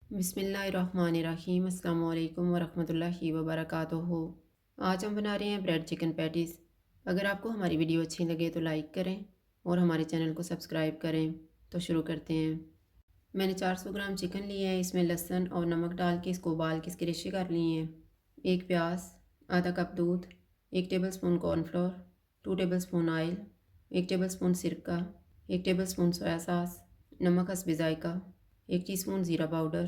बिस्मिल्लाहिर्रहमानिर्रहीम अस्सलाम वालेकुम वरहमतुल्लाहि वबरकातुहू। आज हम बना रहे हैं ब्रेड चिकन पैटीज़। अगर आपको हमारी वीडियो अच्छी लगे तो लाइक करें और हमारे चैनल को सब्सक्राइब करें। तो शुरू करते हैं। मैंने 400 ग्राम चिकन लिया है। इसमें लहसुन और नमक डाल के इसको उबाल के इसके रेशे कर लिए हैं। एक प्याज, आधा कप दूध, 1 table spoon cornflour, 2 table spoon oil, 1 table spoon सिरका, 1 टेबल स्पून सोया सॉस, नमक हस्बे जायका, 1 टीस्पून ज़ीरा पाउडर,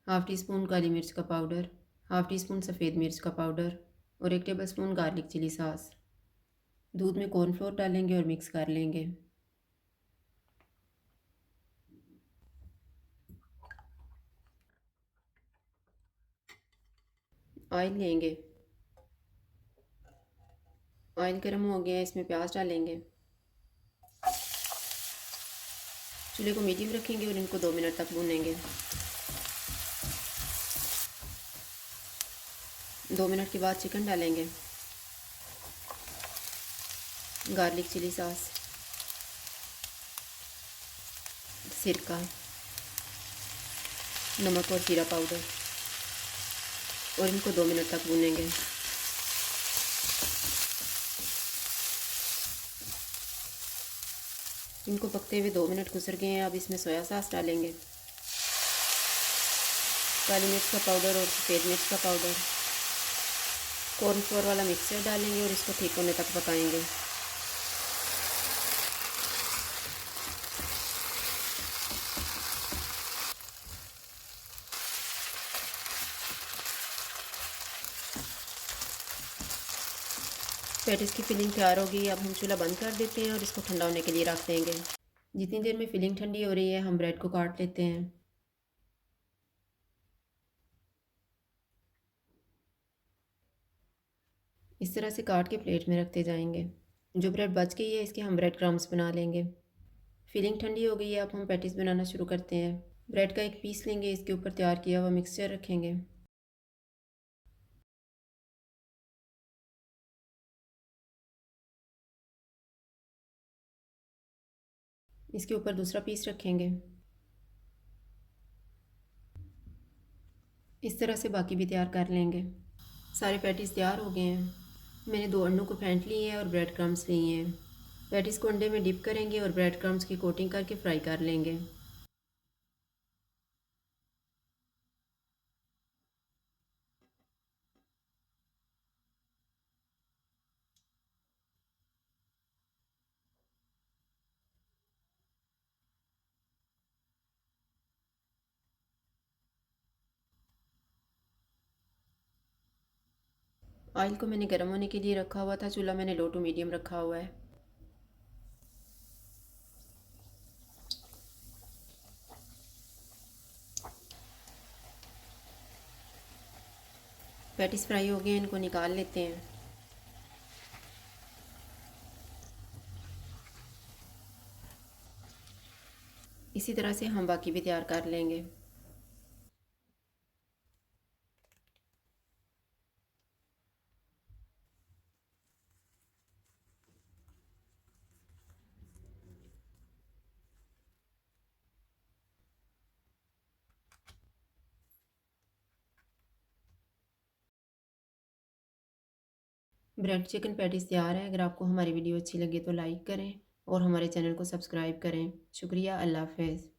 हाफ़ टी स्पून काली मिर्च का पाउडर, हाफ़ टी स्पून सफ़ेद मिर्च का पाउडर और 1 tablespoon garlic chilli sauce. दूध में कॉर्नफ्लोर डालेंगे और मिक्स कर लेंगे। ऑयल लेंगे। ऑयल गर्म हो गया है, इसमें प्याज डालेंगे। चूल्हे को मीडियम रखेंगे और इनको 2 मिनट तक भूनेंगे। 2 मिनट के बाद चिकन डालेंगे। गार्लिक चिली सॉस, सिरका, नमक और जीरा पाउडर और इनको 2 मिनट तक भूनेंगे। इनको पकते हुए 2 मिनट गुजर गए हैं। अब इसमें सोया सॉस डालेंगे, काली मिर्च का पाउडर और सफ़ेद मिर्च का पाउडर, कॉर्नफ्लोर वाला मिक्सचर डालेंगे और इसको ठीक होने तक पकाएंगे। पैटीज़ की फिलिंग तैयार हो गई। अब हम चूल्हा बंद कर देते हैं और इसको ठंडा होने के लिए रख देंगे। जितनी देर में फिलिंग ठंडी हो रही है हम ब्रेड को काट लेते हैं। इस तरह से काट के प्लेट में रखते जाएंगे। जो ब्रेड बच गई है इसके हम ब्रेड क्रम्स बना लेंगे। फिलिंग ठंडी हो गई है। अब हम पैटीज़ बनाना शुरू करते हैं। ब्रेड का एक पीस लेंगे, इसके ऊपर तैयार किया हुआ मिक्सचर रखेंगे। इसके ऊपर दूसरा पीस रखेंगे। इस तरह से बाकी भी तैयार कर लेंगे। सारे पैटीज़ तैयार हो गए हैं। मैंने 2 अंडों को फेंट लिए हैं और ब्रेड क्रम्स लिए हैं। पैटीज़ को अंडे में डिप करेंगे और ब्रेड क्रम्स की कोटिंग करके फ्राई कर लेंगे। ऑयल को मैंने गर्म होने के लिए रखा हुआ था। चूल्हा मैंने लो टू मीडियम रखा हुआ है। पैटीज़ फ्राई हो गए हैं, इनको निकाल लेते हैं। इसी तरह से हम बाकी भी तैयार कर लेंगे। ब्रेड चिकन पैटीज़ तैयार है। अगर आपको हमारी वीडियो अच्छी लगे तो लाइक करें और हमारे चैनल को सब्सक्राइब करें। शुक्रिया। अल्लाह हाफ़िज़।